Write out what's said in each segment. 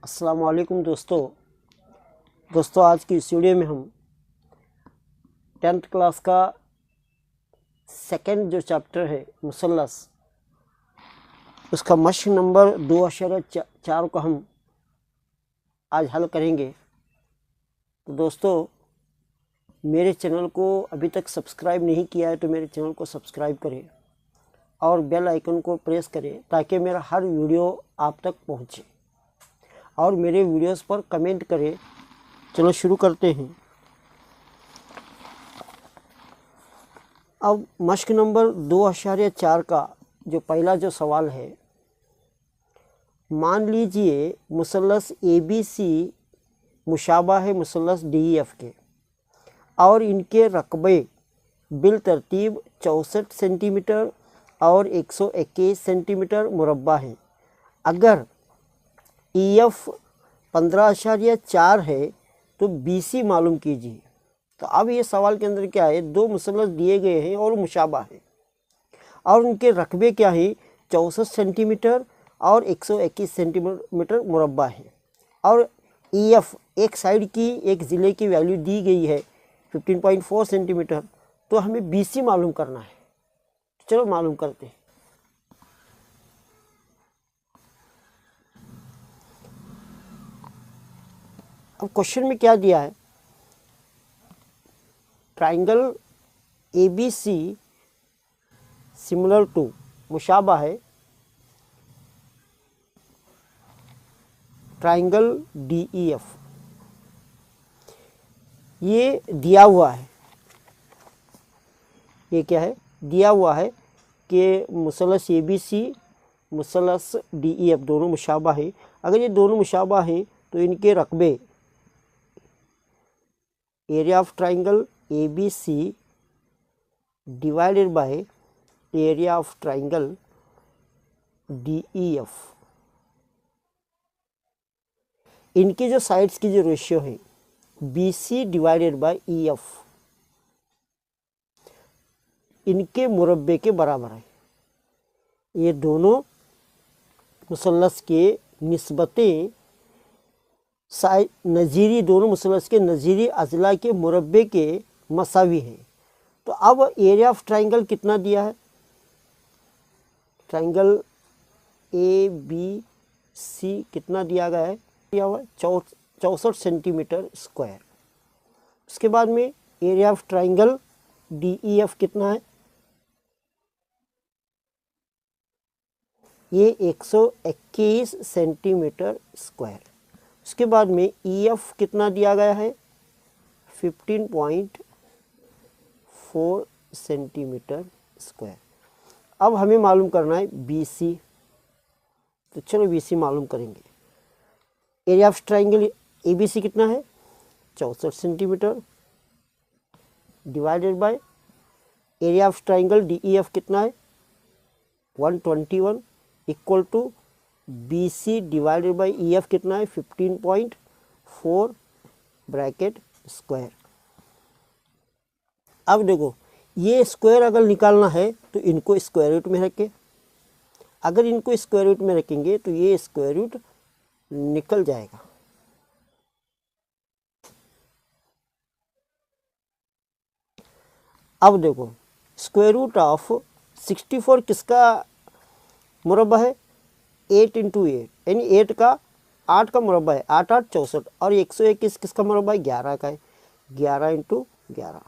अस्सलाम वालेकुम दोस्तों आज की इस वीडियो में हम 10th क्लास का सेकंड जो चैप्टर है मुसल्लस, उसका मश्क नंबर 2.4 को हम आज हल करेंगे। तो दोस्तों, मेरे चैनल को अभी तक सब्सक्राइब नहीं किया है तो मेरे चैनल को सब्सक्राइब करें और बेल आइकन को प्रेस करें ताकि मेरा हर वीडियो आप तक पहुंचे और मेरे वीडियोस पर कमेंट करें। चलो शुरू करते हैं। अब मश्क नंबर 2.4 का जो पहला जो सवाल है, मान लीजिए मुसल्लस ABC मुशाबा है मुसल्लस DEF के और इनके रकबे बिल तरतीब 64 सेंटीमीटर और 121 सेंटीमीटर मुरब्बा हैं। अगर EF 15.4 है तो BC मालूम कीजिए। तो अब ये सवाल के अंदर क्या है, दो मुसल्लस दिए गए हैं और मुशाबा है और उनके रकबे क्या है, 64 सेंटीमीटर और 121 सेंटीमीटर मुरब्बा है और EF एक साइड की एक ज़िले की वैल्यू दी गई है 15.4 सेंटीमीटर। तो हमें BC मालूम करना है। चलो मालूम करते हैं। अब क्वेश्चन में क्या दिया है, ट्राइंगल ABC सिमिलर टू मुशाबा है ट्राइंगल DEF। ये दिया हुआ है, ये क्या है, दिया हुआ है कि मुसल्लस ABC मुसल्लस DEF दोनों मुशाबा है। अगर ये दोनों मुशाबा हैं तो इनके रकबे area of triangle ABC divided by area of triangle DEF, इनकी जो साइड्स की जो रेशियो है BC डिवाइडेड बाय EF इनके मुरब्बे के बराबर है। ये दोनों मुसल्लस के निस्बतें नज़ीरी, दोनों मुसल्लस के नज़ीरी अज़ला के मुरब्बे के मसावी हैं। तो अब एरिया ऑफ ट्राइंगल कितना दिया है, ट्राइंगल ABC कितना दिया गया है, दिया हुआ 64 सेंटीमीटर स्क्वायर। उसके बाद में एरिया ऑफ ट्राइंगल DEF कितना है, ये 121 सेंटीमीटर स्क्वायर। उसके बाद में EF कितना दिया गया है, 15.4 सेंटीमीटर स्क्वायर। अब हमें मालूम करना है BC। तो चलो BC मालूम करेंगे। एरिया ऑफ ट्राइंगल ABC कितना है, 64 centimetre divided by area of triangle DEF कितना है, 121 equal to BC divided by EF कितना है, 15.4 ब्रैकेट स्क्वायर। अब देखो, ये स्क्वायर अगर निकालना है तो इनको स्क्वायर रूट में रखें। अगर इनको स्क्वायर रूट में रखेंगे तो ये स्क्वायर रूट निकल जाएगा। अब देखो, स्क्वायर रूट ऑफ 64 किसका मुरब्बा है, 8 इंटू 8 यानी 8 का मुरब्बा है, 8 8 64 और 121 किसका मुरब्बा है, 11 का है, 11 इंटू 11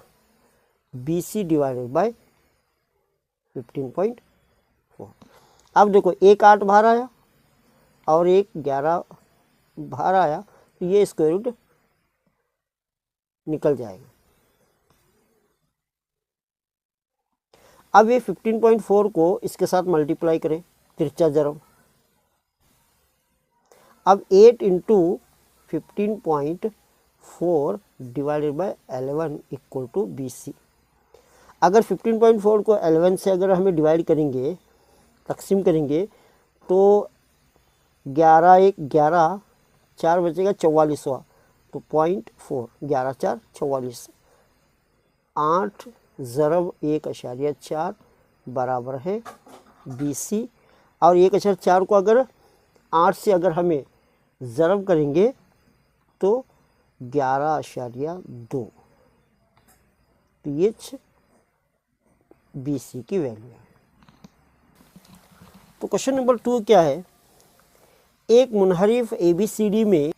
BC डिवाइडेड बाय 15.4। अब देखो, एक 8 बाहर आया और एक 11 बाहर आया तो ये स्क्वायर रूट निकल जाएगा। अब ये 15.4 को इसके साथ मल्टीप्लाई करें, तिरछा जरब। अब 8 into 15.4 divided by 11 equal to BC। अगर 15.4 को 11 से अगर हमें डिवाइड करेंगे, तकसीम करेंगे, तो 11 1 11 4 बचेगा 44वां, तो 0.4 11 4 44, 8 ज़रब 1.4 बराबर है BC। और 1.4 को अगर 8 से अगर हमें ज़रब करेंगे तो 11.2, तो ये BC की वैल्यू है। तो क्वेश्चन नंबर 2 क्या है, एक मुनहरिफ ABCD में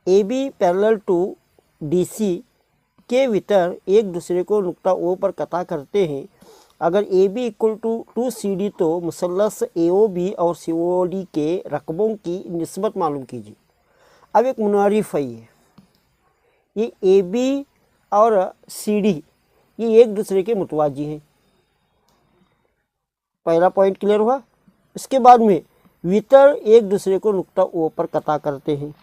AB पैरेलल टू DC के वितर एक दूसरे को नुक्ता O पर कता करते हैं। अगर AB इक्वल टू 2CD तो मुसल्लस AOB और COD के रकबों की निस्बत मालूम कीजिए। अब एक मुनहरिफ है, ये AB और CD ये एक दूसरे के मुतवाजी हैं। पहला पॉइंट क्लियर हुआ। इसके बाद में वितर एक दूसरे को नुक्ता O पर कता करते हैं।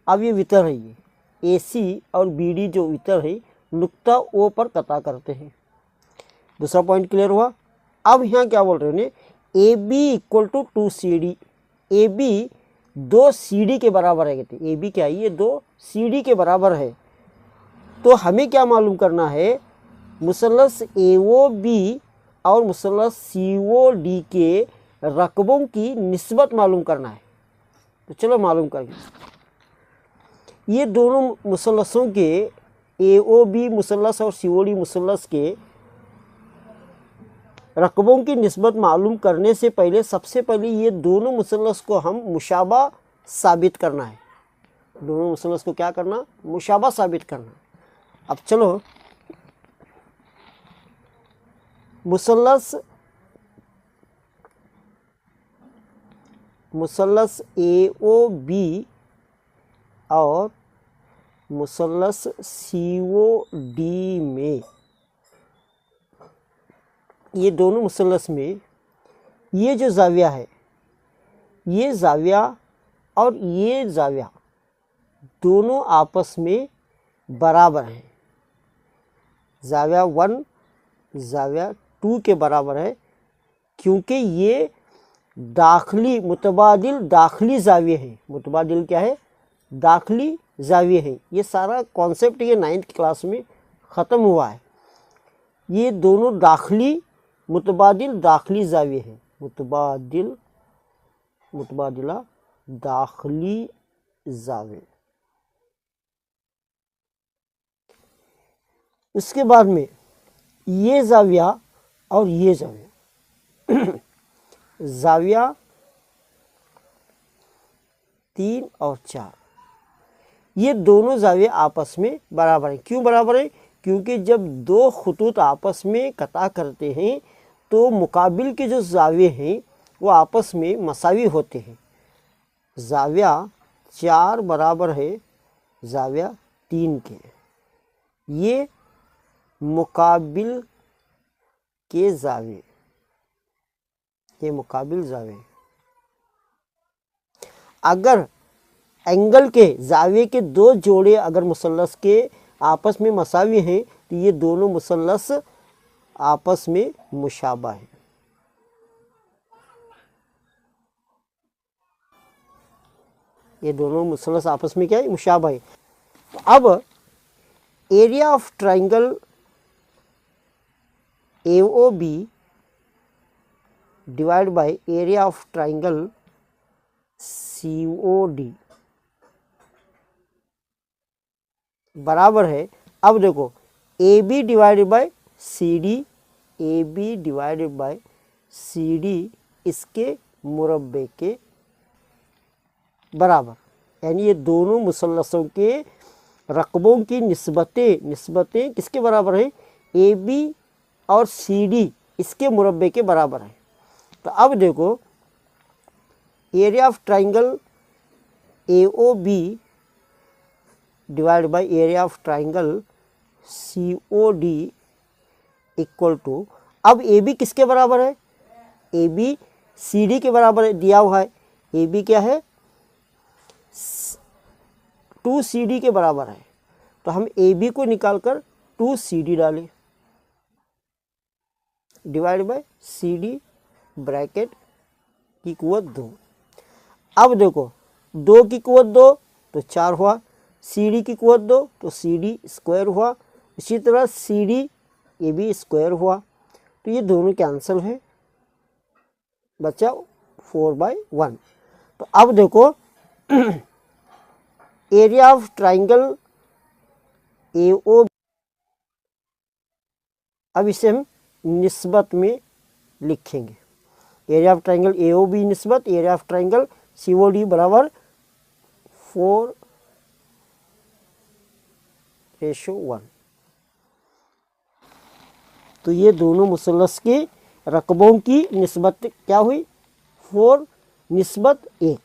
अब ये वितर है, ये AC और BD जो वितर है नुक्ता O पर कता करते हैं। दूसरा पॉइंट क्लियर हुआ। अब यहाँ क्या बोल रहे हैं, AB equal to 2CD, AB 2 CD के बराबर है। कहते AB क्या है, ये 2 CD के बराबर है। तो हमें क्या मालूम करना है, मुसल्लस AOB और मुसल्लस COD के रकबों की निस्बत मालूम करना है। तो चलो मालूम करेंगे। ये दोनों मुसल्लसों के AOB मुसल्लस और COD मुसल्लस के रकबों की निस्बत मालूम करने से पहले सबसे पहले ये दोनों मुसल्लस को हम मुशाबा साबित करना है। दोनों मुसल्लस को क्या करना, मुशाबा साबित करना। अब चलो मुसल्लस AOB और मुसल्लस COD में, ये दोनों मुसल्लस में ये जो जाविया है, ये जाविया और ये जाविया दोनों आपस में बराबर हैं। जाविया 1 जाविया 2 के बराबर है, क्योंकि ये दाखिली मुतबादिल दाखिली जाविये हैं। मुतबादिल क्या है, दाखिली जाविये हैं। ये सारा कॉन्सेप्ट ये 9th क्लास में ख़त्म हुआ है। ये दोनों दाखिली मुतबादिल दाखिली जाविये हैं। मुतबादिला दाखिली जाविये। उसके बाद में ये जाविया और ये जाविया जाविया 3 और 4 ये दोनों जाविया आपस में बराबर है। क्यों बराबर है, क्योंकि जब दो खतूत आपस में कता करते हैं तो मुकाबिल के जो जाविये हैं वो आपस में मसावी होते हैं। जाविया 4 बराबर है जाविया 3 के, ये मुकाबिल के जाविये, ये मुकाबिल जाविये। अगर एंगल के जाविये के दो जोड़े अगर मुसल्लस के आपस में मसावी हैं तो ये दोनों मुसल्लस आपस में मुशाबा है। ये दोनों मुसल्लस आपस में क्या है, मुशाबा है। अब area of triangle AOB divide by area of triangle COD बराबर है। अब देखो AB divided by CD, AB divided by CD इसके मुरब्बे के बराबर, यानी ये दोनों मुसल्लसों के रकबों की निस्बतें किसके बराबर है, AB और CD इसके मुरब्बे के बराबर है। तो अब देखो area of triangle AOB divide by area of triangle COD equal to, अब AB किसके बराबर है, AB CD के बराबर है, दिया हुआ है। AB क्या है, 2CD के बराबर है। तो हम AB को निकालकर 2CD डालें डिवाइड बाय CD ब्रैकेट की कुवत 2। अब देखो 2 की कुवत 2 तो 4 हुआ, CD की कुवत 2 तो CD स्क्वायर हुआ, इसी तरह CD AB स्क्वायर हुआ। तो ये दोनों कैंसिल है, बचा 4/1। तो अब देखो एरिया ऑफ ट्राइंगल AO, अब इसे हम निस्बत में लिखेंगे। एरिया ऑफ ट्राइंगल AOB निस्बत एरिया ऑफ ट्राइंगल COD बराबर 4:1। तो ये दोनों मुसल्लस के रकबों की निस्बत क्या हुई, 4:1।